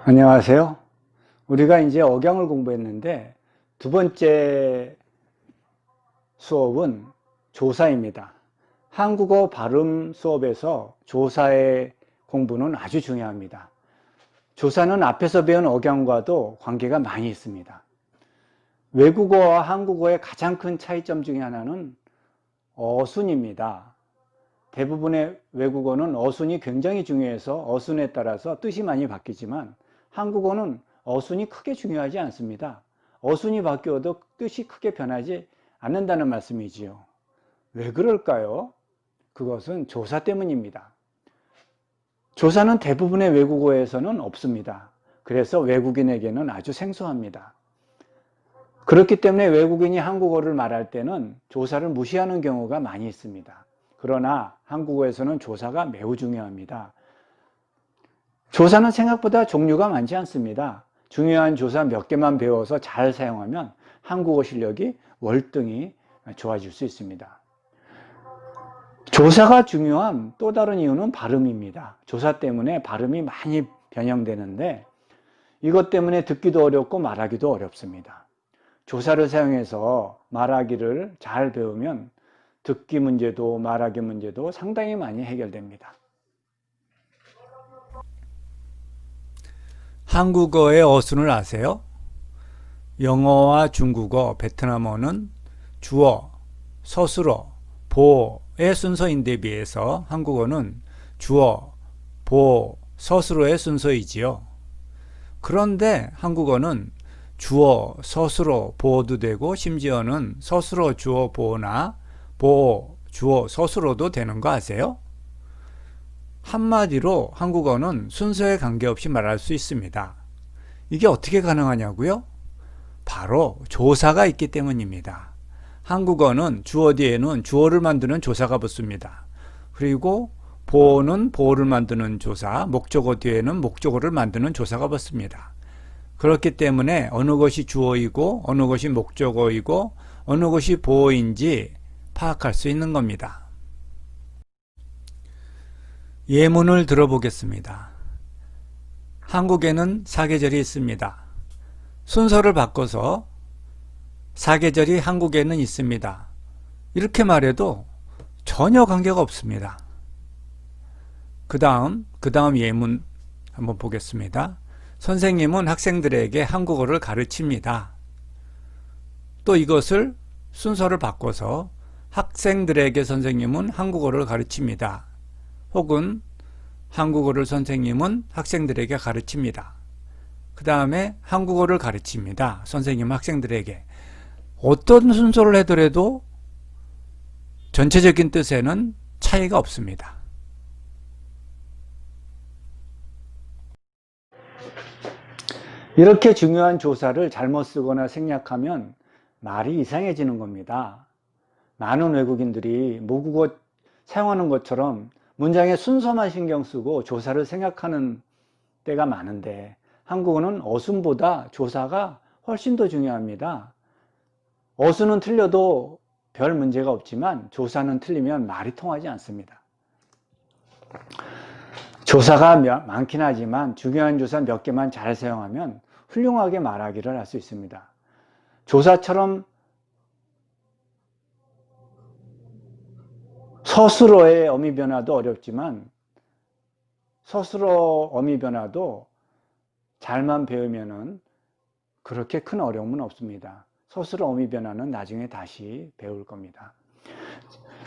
안녕하세요. 우리가 이제 억양을 공부했는데 두 번째 수업은 조사입니다. 한국어 발음 수업에서 조사의 공부는 아주 중요합니다. 조사는 앞에서 배운 억양과도 관계가 많이 있습니다. 외국어와 한국어의 가장 큰 차이점 중에 하나는 어순입니다. 대부분의 외국어는 어순이 굉장히 중요해서 어순에 따라서 뜻이 많이 바뀌지만 한국어는 어순이 크게 중요하지 않습니다. 어순이 바뀌어도 뜻이 크게 변하지 않는다는 말씀이지요. 왜 그럴까요? 그것은 조사 때문입니다. 조사는 대부분의 외국어에서는 없습니다. 그래서 외국인에게는 아주 생소합니다. 그렇기 때문에 외국인이 한국어를 말할 때는 조사를 무시하는 경우가 많이 있습니다. 그러나 한국어에서는 조사가 매우 중요합니다. 조사는 생각보다 종류가 많지 않습니다. 중요한 조사 몇 개만 배워서 잘 사용하면 한국어 실력이 월등히 좋아질 수 있습니다. 조사가 중요한 또 다른 이유는 발음입니다. 조사 때문에 발음이 많이 변형되는데 이것 때문에 듣기도 어렵고 말하기도 어렵습니다. 조사를 사용해서 말하기를 잘 배우면 듣기 문제도 말하기 문제도 상당히 많이 해결됩니다. 한국어의 어순을 아세요? 영어와 중국어, 베트남어는 주어, 서술어, 보의 순서인데 비해서 한국어는 주어, 보, 서술어의 순서이지요. 그런데 한국어는 주어, 서술어, 보어도 되고 심지어는 서술어, 주어, 보어나 보어, 주어, 서술어도 되는 거 아세요? 한마디로 한국어는 순서에 관계없이 말할 수 있습니다. 이게 어떻게 가능하냐고요? 바로 조사가 있기 때문입니다. 한국어는 주어 뒤에는 주어를 만드는 조사가 붙습니다. 그리고 보어는 보어를 만드는 조사, 목적어 뒤에는 목적어를 만드는 조사가 붙습니다. 그렇기 때문에 어느 것이 주어이고 어느 것이 목적어이고 어느 것이 보어인지 파악할 수 있는 겁니다. 예문을 들어보겠습니다. 한국에는 사계절이 있습니다. 순서를 바꿔서 사계절이 한국에는 있습니다. 이렇게 말해도 전혀 관계가 없습니다. 그 다음 예문 한번 보겠습니다. 선생님은 학생들에게 한국어를 가르칩니다. 또 이것을 순서를 바꿔서 학생들에게 선생님은 한국어를 가르칩니다. 혹은 한국어를 선생님은 학생들에게 가르칩니다. 그 다음에 한국어를 가르칩니다. 선생님은 학생들에게. 어떤 순서를 해더라도 전체적인 뜻에는 차이가 없습니다. 이렇게 중요한 조사를 잘못 쓰거나 생략하면 말이 이상해지는 겁니다. 많은 외국인들이 모국어 사용하는 것처럼 문장의 순서만 신경 쓰고 조사를 생각하는 때가 많은데 한국어는 어순보다 조사가 훨씬 더 중요합니다. 어순은 틀려도 별 문제가 없지만 조사는 틀리면 말이 통하지 않습니다. 조사가 많긴 하지만 중요한 조사 몇 개만 잘 사용하면 훌륭하게 말하기를 할 수 있습니다. 조사처럼 서술어의 어미 변화도 어렵지만 서술어 어미 변화도 잘만 배우면은 그렇게 큰 어려움은 없습니다. 서술어 어미 변화는 나중에 다시 배울 겁니다.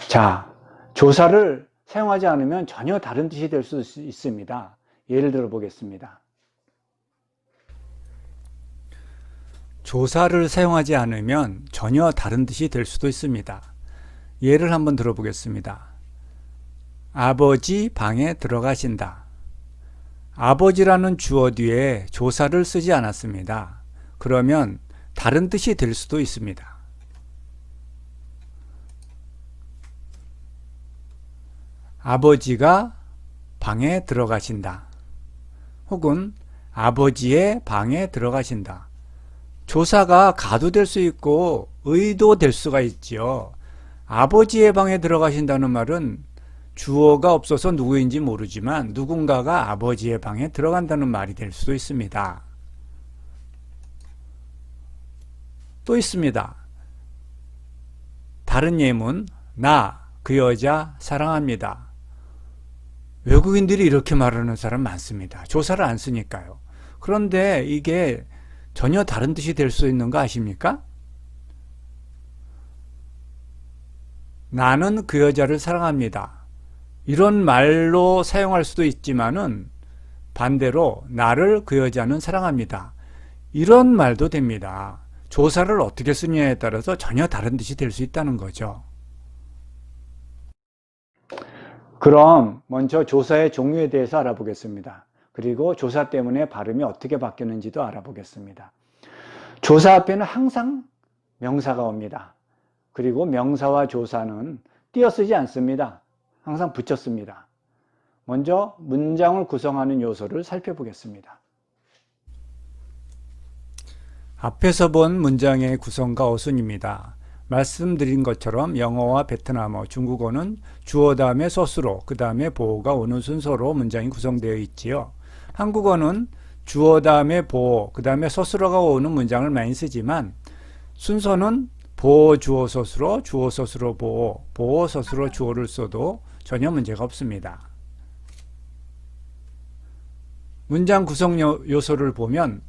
자, 조사를 사용하지 않으면 전혀 다른 뜻이 될 수 있습니다. 예를 들어 보겠습니다. 조사를 사용하지 않으면 전혀 다른 뜻이 될 수도 있습니다. 예를 한번 들어보겠습니다. 아버지 방에 들어가신다. 아버지라는 주어 뒤에 조사를 쓰지 않았습니다. 그러면 다른 뜻이 될 수도 있습니다. 아버지가 방에 들어가신다. 혹은 아버지의 방에 들어가신다. 조사가 가도 될 수 있고 의도 될 수가 있지요. 아버지의 방에 들어가신다는 말은 주어가 없어서 누구인지 모르지만 누군가가 아버지의 방에 들어간다는 말이 될 수도 있습니다. 또 있습니다. 다른 예문, 나, 그 여자 사랑합니다. 외국인들이 이렇게 말하는 사람 많습니다. 조사를 안 쓰니까요. 그런데 이게 전혀 다른 뜻이 될 수 있는 거 아십니까? 나는 그 여자를 사랑합니다. 이런 말로 사용할 수도 있지만은 반대로 나를 그 여자는 사랑합니다. 이런 말도 됩니다. 조사를 어떻게 쓰느냐에 따라서 전혀 다른 뜻이 될 수 있다는 거죠. 그럼 먼저 조사의 종류에 대해서 알아보겠습니다. 그리고 조사 때문에 발음이 어떻게 바뀌었는지도 알아보겠습니다. 조사 앞에는 항상 명사가 옵니다. 그리고 명사와 조사는 띄어쓰지 않습니다. 항상 붙였습니다. 먼저 문장을 구성하는 요소를 살펴보겠습니다. 앞에서 본 문장의 구성과 어순입니다. 말씀드린 것처럼 영어와 베트남어, 중국어는 주어 다음에 서술어, 그 다음에 보어가 오는 순서로 문장이 구성되어 있지요. 한국어는 주어 다음에 보어, 그 다음에 서술어가 오는 문장을 많이 쓰지만 순서는 보어, 주어, 서술어, 주어, 서술어, 보어, 보어, 서술어, 주어를 써도 전혀 문제가 없습니다. 문장 구성 요소를 보면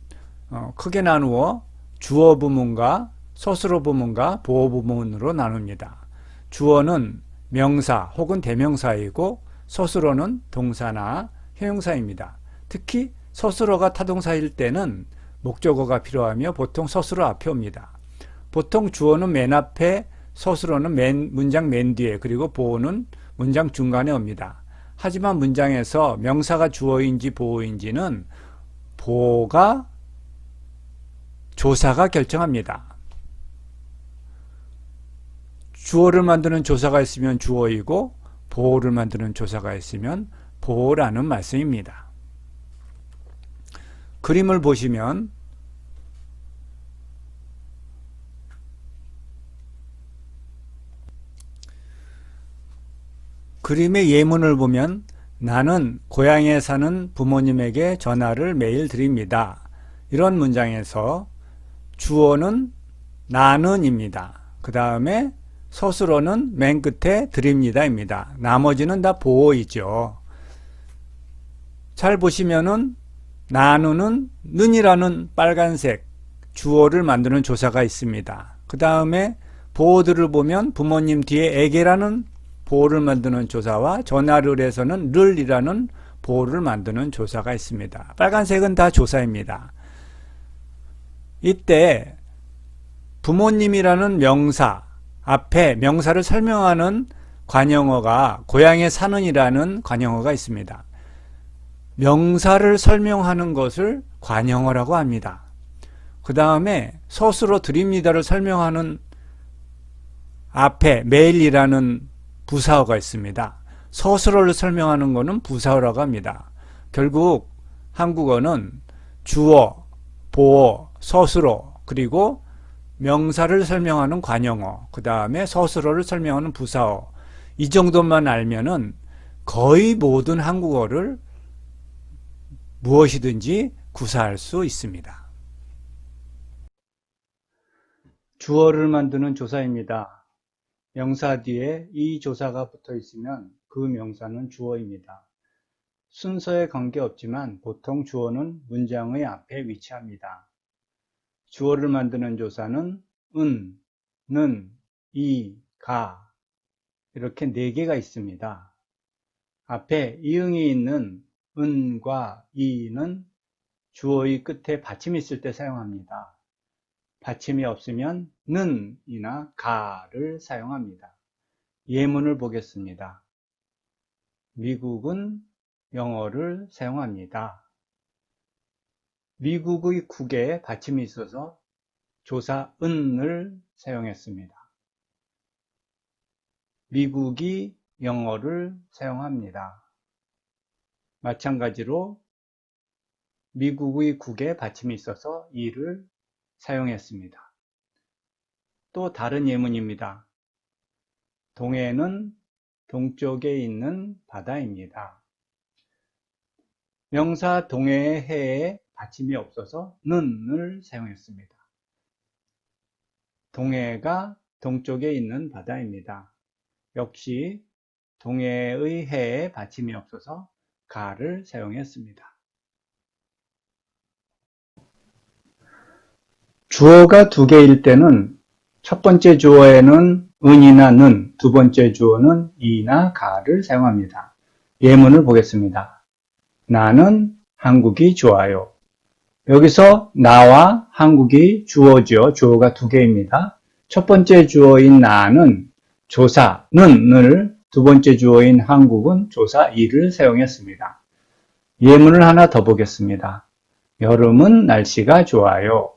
크게 나누어 주어 부문과 서술어 부문과 보어 부문으로 나눕니다. 주어는 명사 혹은 대명사이고 서술어는 동사나 형용사입니다. 특히 서술어가 타동사일 때는 목적어가 필요하며 보통 서술어 앞에 옵니다. 보통 주어는 맨 앞에, 서술어는 문장 맨 뒤에, 그리고 보어는 문장 중간에 옵니다. 하지만 문장에서 명사가 주어인지 보어인지는 보어가 조사가 결정합니다. 주어를 만드는 조사가 있으면 주어이고 보어를 만드는 조사가 있으면 보어라는 말씀입니다. 그림을 보시면 그림의 예문을 보면 나는 고향에 사는 부모님에게 전화를 매일 드립니다. 이런 문장에서 주어는 나는입니다. 그 다음에 서술어는 맨 끝에 드립니다입니다. 나머지는 다 보어이죠. 잘 보시면은 나누는 는이라는 빨간색 주어를 만드는 조사가 있습니다. 그 다음에 보어들을 보면 부모님 뒤에 에게라는 보어를 만드는 조사와 전화를 해서는 를이라는 보어를 만드는 조사가 있습니다. 빨간색은 다 조사입니다. 이때 부모님이라는 명사 앞에 명사를 설명하는 관형어가 고향에 사는이라는 관형어가 있습니다. 명사를 설명하는 것을 관형어라고 합니다. 그 다음에 서술어 드립니다를 설명하는 앞에 매일이라는 부사어가 있습니다. 서술어를 설명하는 것은 부사어라고 합니다. 결국 한국어는 주어, 보어, 서술어, 그리고 명사를 설명하는 관형어, 그 다음에 서술어를 설명하는 부사어, 이 정도만 알면은 거의 모든 한국어를 무엇이든지 구사할 수 있습니다. 주어를 만드는 조사입니다. 명사 뒤에 이 조사가 붙어 있으면 그 명사는 주어입니다. 순서에 관계없지만 보통 주어는 문장의 앞에 위치합니다. 주어를 만드는 조사는 은, 는, 이, 가 이렇게 4개가 있습니다. 앞에 이응이 있는 은과 이는 주어의 끝에 받침이 있을 때 사용합니다. 받침이 없으면 는이나 가를 사용합니다. 예문을 보겠습니다. 미국은 영어를 사용합니다. 미국의 국에 받침이 있어서 조사 은을 사용했습니다. 미국이 영어를 사용합니다. 마찬가지로 미국의 국에 받침이 있어서 이를 사용했습니다. 또 다른 예문입니다. 동해는 동쪽에 있는 바다입니다. 명사 동해의 해에 받침이 없어서 는을 사용했습니다. 동해가 동쪽에 있는 바다입니다. 역시 동해의 해에 받침이 없어서 가를 사용했습니다. 주어가 두 개일 때는 첫 번째 주어에는 은이나 는, 두 번째 주어는 이나 가를 사용합니다. 예문을 보겠습니다. 나는 한국이 좋아요. 여기서 나와 한국이 주어죠. 주어가 두 개입니다. 첫 번째 주어인 나는 조사 는을, 두 번째 주어인 한국은 조사 이를 사용했습니다. 예문을 하나 더 보겠습니다. 여름은 날씨가 좋아요.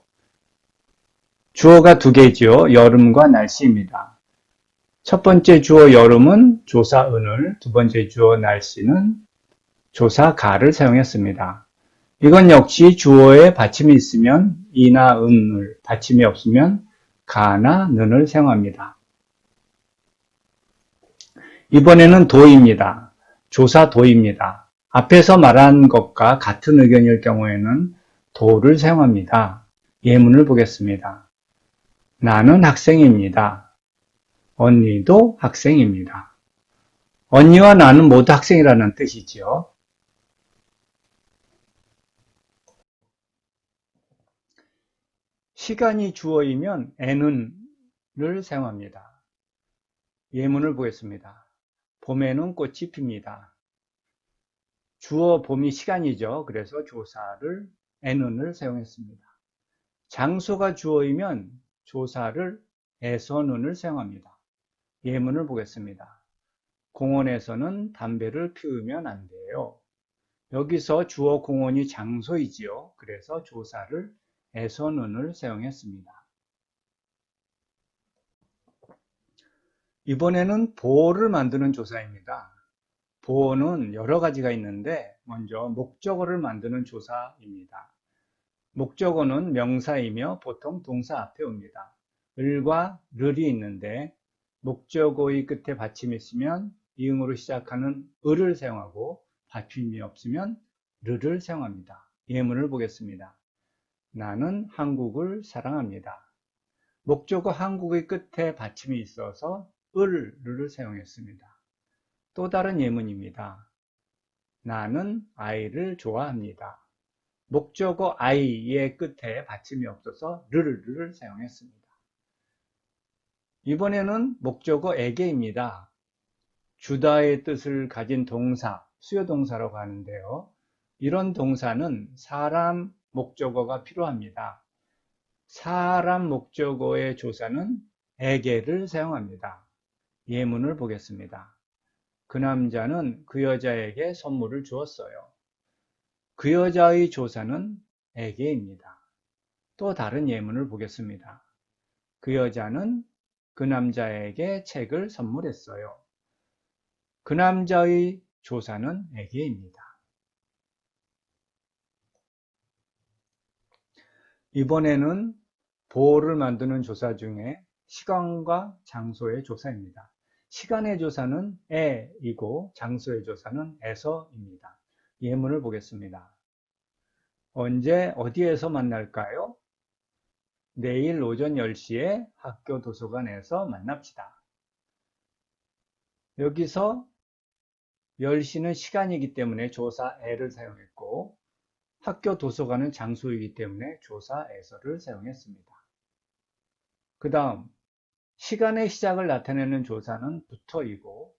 주어가 두 개지요. 여름과 날씨입니다. 첫 번째 주어 여름은 조사 은을, 두 번째 주어 날씨는 조사 가를 사용했습니다. 이건 역시 주어에 받침이 있으면 이나 은을, 받침이 없으면 가나 는을 사용합니다. 이번에는 도입니다. 조사 도입니다. 앞에서 말한 것과 같은 의견일 경우에는 도를 사용합니다. 예문을 보겠습니다. 나는 학생입니다. 언니도 학생입니다. 언니와 나는 모두 학생이라는 뜻이지요. 시간이 주어이면 n은를 사용합니다. 예문을 보겠습니다. 봄에는 꽃이 핍니다. 주어 봄이 시간이죠. 그래서 조사를 n은을 사용했습니다. 장소가 주어이면 조사를 에서는을 사용합니다. 예문을 보겠습니다. 공원에서는 담배를 피우면 안 돼요. 여기서 주어 공원이 장소이지요. 그래서 조사를 에서는을 사용했습니다. 이번에는 보어를 만드는 조사입니다. 보어는 여러 가지가 있는데 먼저 목적어를 만드는 조사입니다. 목적어는 명사이며 보통 동사 앞에 옵니다. 을과 를이 있는데 목적어의 끝에 받침이 있으면 이응으로 시작하는 을을 사용하고 받침이 없으면 르를 사용합니다. 예문을 보겠습니다. 나는 한국을 사랑합니다. 목적어 한국의 끝에 받침이 있어서 을을 사용했습니다. 또 다른 예문입니다. 나는 아이를 좋아합니다. 목적어 아이의 끝에 받침이 없어서 르를 사용했습니다. 이번에는 목적어에게입니다. 주다의 뜻을 가진 동사, 수요동사라고 하는데요. 이런 동사는 사람 목적어가 필요합니다. 사람 목적어의 조사는 에게를 사용합니다. 예문을 보겠습니다. 그 남자는 그 여자에게 선물을 주었어요. 그 여자의 조사는 에게입니다. 또 다른 예문을 보겠습니다. 그 여자는 그 남자에게 책을 선물했어요. 그 남자의 조사는 에게입니다. 이번에는 보어를 만드는 조사 중에 시간과 장소의 조사입니다. 시간의 조사는 에이고 장소의 조사는 에서입니다. 예문을 보겠습니다. 언제 어디에서 만날까요? 내일 오전 10시에 학교 도서관에서 만납시다. 여기서 10시는 시간이기 때문에 조사 에를 사용했고 학교 도서관은 장소이기 때문에 조사 에서를 사용했습니다. 그 다음 시간의 시작을 나타내는 조사는 부터이고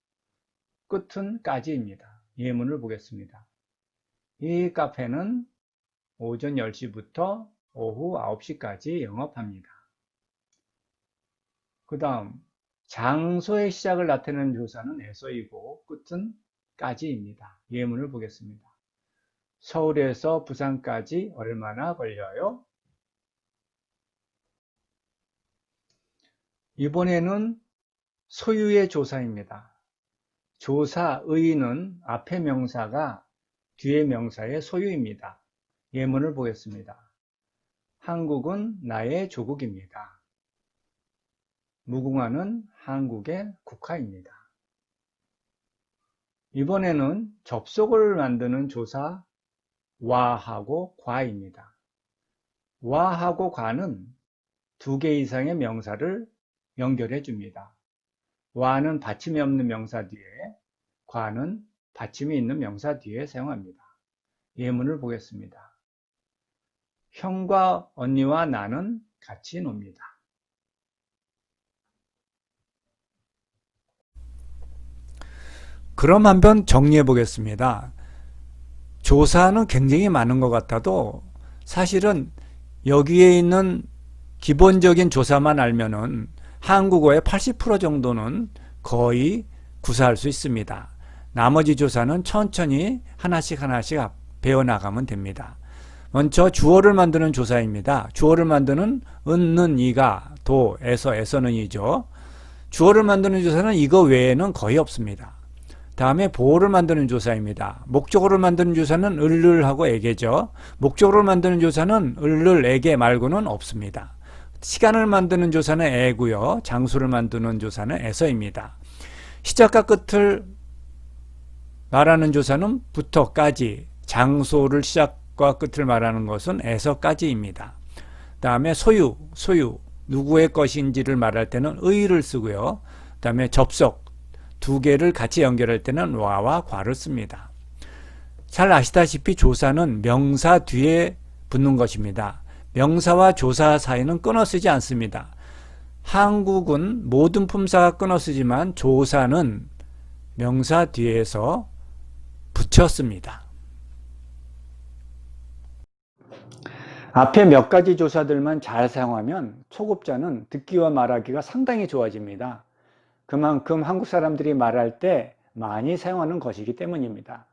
끝은 까지입니다. 예문을 보겠습니다. 이 카페는 오전 10시부터 오후 9시까지 영업합니다. 그 다음 장소의 시작을 나타내는 조사는 에서이고 끝은 까지입니다. 예문을 보겠습니다. 서울에서 부산까지 얼마나 걸려요? 이번에는 소유의 조사입니다. 조사의는 앞에 명사가 뒤에 명사의 소유입니다. 예문을 보겠습니다. 한국은 나의 조국입니다. 무궁화는 한국의 국화입니다. 이번에는 접속을 만드는 조사 와하고 과입니다. 와하고 과는 두 개 이상의 명사를 연결해 줍니다. 와는 받침이 없는 명사 뒤에, 과는 받침이 있는 명사 뒤에 사용합니다. 예문을 보겠습니다. 형과 언니와 나는 같이 놉니다. 그럼 한번 정리해 보겠습니다. 조사는 굉장히 많은 것 같아도 사실은 여기에 있는 기본적인 조사만 알면은 한국어의 80% 정도는 거의 구사할 수 있습니다. 나머지 조사는 천천히 하나씩 배워나가면 됩니다. 먼저 주어를 만드는 조사입니다. 주어를 만드는 은는 이가 도, 에서는 이죠. 주어를 만드는 조사는 이거 외에는 거의 없습니다. 다음에 보어를 만드는 조사입니다. 목적어를 만드는 조사는 을을하고 에게죠. 목적어를 만드는 조사는 을을, 에게 말고는 없습니다. 시간을 만드는 조사는 에고요. 장소를 만드는 조사는 에서입니다. 시작과 끝을 말하는 조사는 부터까지, 장소를 시작과 끝을 말하는 것은 에서까지입니다. 다음에 소유, 누구의 것인지를 말할 때는 의를 쓰고요. 다음에 접속, 두 개를 같이 연결할 때는 와와 과를 씁니다. 잘 아시다시피 조사는 명사 뒤에 붙는 것입니다. 명사와 조사 사이는 끊어 쓰지 않습니다. 한국은 모든 품사가 끊어 쓰지만 조사는 명사 뒤에서 붙여 씁니다. 앞에 몇 가지 조사들만 잘 사용하면 초급자는 듣기와 말하기가 상당히 좋아집니다. 그만큼 한국 사람들이 말할 때 많이 사용하는 것이기 때문입니다.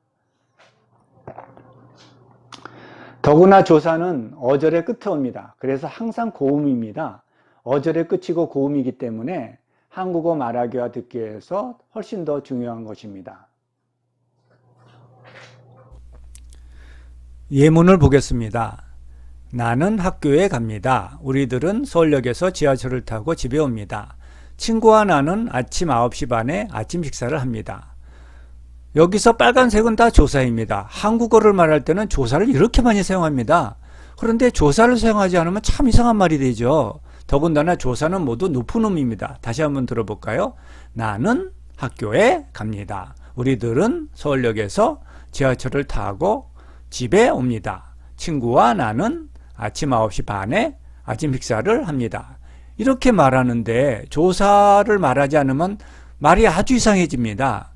더구나 조사는 어절의 끝에 옵니다. 그래서 항상 고음입니다. 어절의 끝이고 고음이기 때문에 한국어 말하기와 듣기에서 훨씬 더 중요한 것입니다. 예문을 보겠습니다. 나는 학교에 갑니다. 우리들은 서울역에서 지하철을 타고 집에 옵니다. 친구와 나는 아침 9시 반에 아침 식사를 합니다. 여기서 빨간색은 다 조사입니다. 한국어를 말할 때는 조사를 이렇게 많이 사용합니다. 그런데 조사를 사용하지 않으면 참 이상한 말이 되죠. 더군다나 조사는 모두 높은 음입니다. 다시 한번 들어볼까요? 나는 학교에 갑니다. 우리들은 서울역에서 지하철을 타고 집에 옵니다. 친구와 나는 아침 9시 반에 아침 식사를 합니다. 이렇게 말하는데 조사를 말하지 않으면 말이 아주 이상해집니다.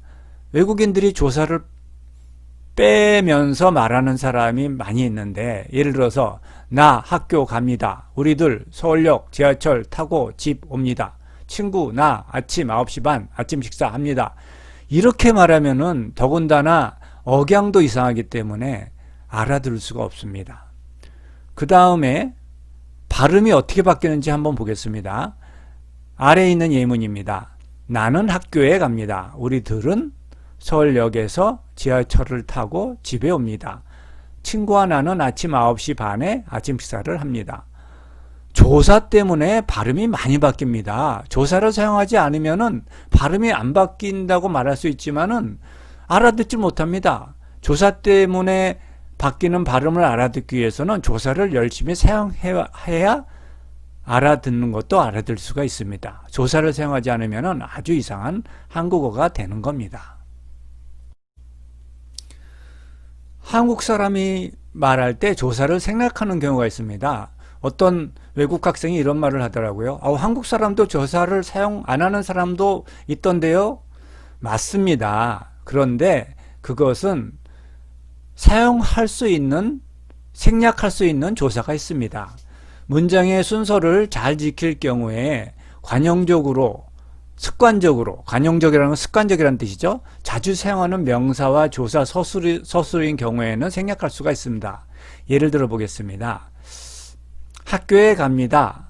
외국인들이 조사를 빼면서 말하는 사람이 많이 있는데, 예를 들어서 나 학교 갑니다. 우리들 서울역 지하철 타고 집 옵니다. 친구 나 아침 9시 반 아침 식사합니다. 이렇게 말하면은 더군다나 억양도 이상하기 때문에 알아들을 수가 없습니다. 그 다음에 발음이 어떻게 바뀌는지 한번 보겠습니다. 아래에 있는 예문입니다. 나는 학교에 갑니다. 우리들은 서울역에서 지하철을 타고 집에 옵니다. 친구와 나는 아침 9시 반에 아침 식사를 합니다. 조사 때문에 발음이 많이 바뀝니다. 조사를 사용하지 않으면은 발음이 안 바뀐다고 말할 수 있지만은 알아듣지 못합니다. 조사 때문에 바뀌는 발음을 알아듣기 위해서는 조사를 열심히 사용해야 알아듣는 것도 알아들 수가 있습니다. 조사를 사용하지 않으면 아주 이상한 한국어가 되는 겁니다. 한국 사람이 말할 때 조사를 생략하는 경우가 있습니다. 어떤 외국 학생이 이런 말을 하더라고요. 한국 사람도 조사를 사용 안 하는 사람도 있던데요. 맞습니다. 그런데 그것은 사용할 수 있는, 생략할 수 있는 조사가 있습니다. 문장의 순서를 잘 지킬 경우에 관용적으로, 습관적으로, 관용적이라는 건 습관적이라는 뜻이죠. 자주 사용하는 명사와 조사 서술인 경우에는 생략할 수가 있습니다. 예를 들어 보겠습니다. 학교에 갑니다.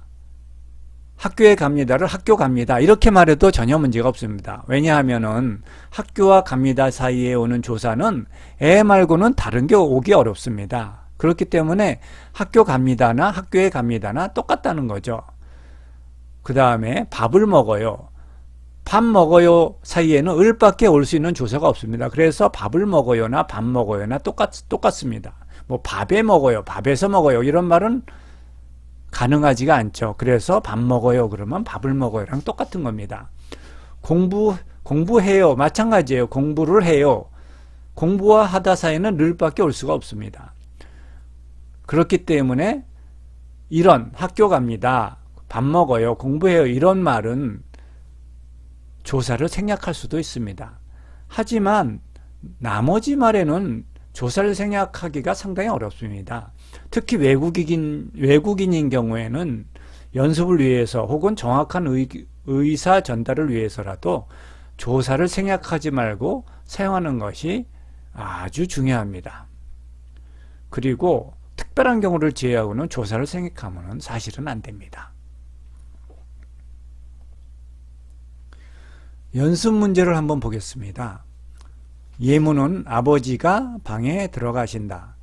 학교에 갑니다를 학교 갑니다. 이렇게 말해도 전혀 문제가 없습니다. 왜냐하면은 학교와 갑니다 사이에 오는 조사는 에 말고는 다른 게 오기 어렵습니다. 그렇기 때문에 학교 갑니다나 학교에 갑니다나 똑같다는 거죠. 그 다음에 밥을 먹어요. 밥 먹어요 사이에는 을밖에 올 수 있는 조사가 없습니다. 그래서 밥을 먹어요나 밥 먹어요나 똑같습니다. 뭐 밥에 먹어요, 밥에서 먹어요 이런 말은 가능하지가 않죠. 그래서 밥 먹어요 그러면 밥을 먹어요랑 똑같은 겁니다. 공부해요 마찬가지예요. 공부를 해요. 공부와 하다 사이에는 늘밖에 올 수가 없습니다. 그렇기 때문에 이런 학교 갑니다, 밥 먹어요, 공부해요 이런 말은 조사를 생략할 수도 있습니다. 하지만 나머지 말에는 조사를 생략하기가 상당히 어렵습니다. 특히 외국인인 경우에는 연습을 위해서 혹은 정확한 의사 전달을 위해서라도 조사를 생략하지 말고 사용하는 것이 아주 중요합니다. 그리고 특별한 경우를 제외하고는 조사를 생략하면 사실은 안 됩니다. 연습 문제를 한번 보겠습니다. 예문은 아버지가 방에 들어가신다.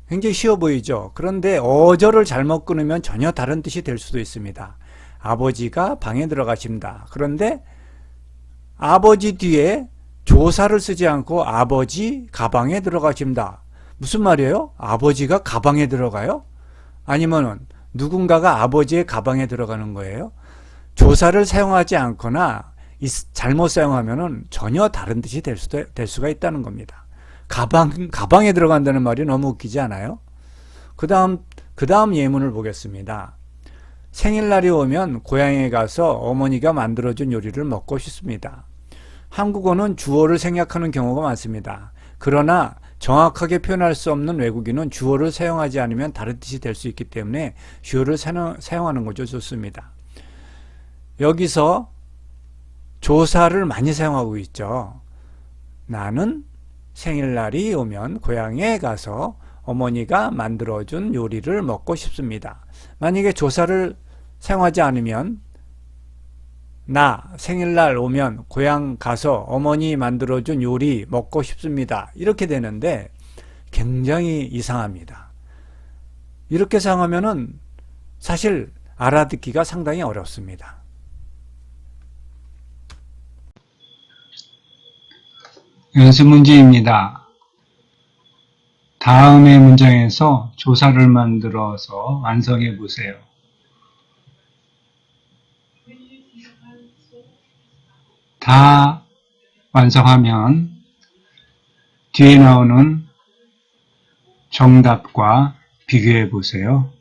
굉장히 쉬워 보이죠? 그런데 어절을 잘못 끊으면 전혀 다른 뜻이 될 수도 있습니다. 아버지가 방에 들어가신다. 그런데 아버지 뒤에 조사를 쓰지 않고 아버지 가방에 들어가신다. 무슨 말이에요? 아버지가 가방에 들어가요? 아니면 누군가가 아버지의 가방에 들어가는 거예요? 조사를 사용하지 않거나 잘못 사용하면 전혀 다른 뜻이 될 수가 있다는 겁니다. 가방에 들어간다는 말이 너무 웃기지 않아요? 그 다음 예문을 보겠습니다. 생일날이 오면 고향에 가서 어머니가 만들어준 요리를 먹고 싶습니다. 한국어는 주어를 생략하는 경우가 많습니다. 그러나 정확하게 표현할 수 없는 외국인은 주어를 사용하지 않으면 다른 뜻이 될 수 있기 때문에 주어를 사용하는 것도 좋습니다. 여기서 조사를 많이 사용하고 있죠. 나는 생일날이 오면 고향에 가서 어머니가 만들어준 요리를 먹고 싶습니다. 만약에 조사를 사용하지 않으면 나 생일날 오면 고향 가서 어머니 만들어준 요리 먹고 싶습니다. 이렇게 되는데 굉장히 이상합니다. 이렇게 사용하면은 사실 알아듣기가 상당히 어렵습니다. 연습 문제입니다. 다음의 문장에서 조사를 만들어서 완성해 보세요. 다 완성하면 뒤에 나오는 정답과 비교해 보세요.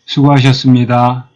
수고하셨습니다.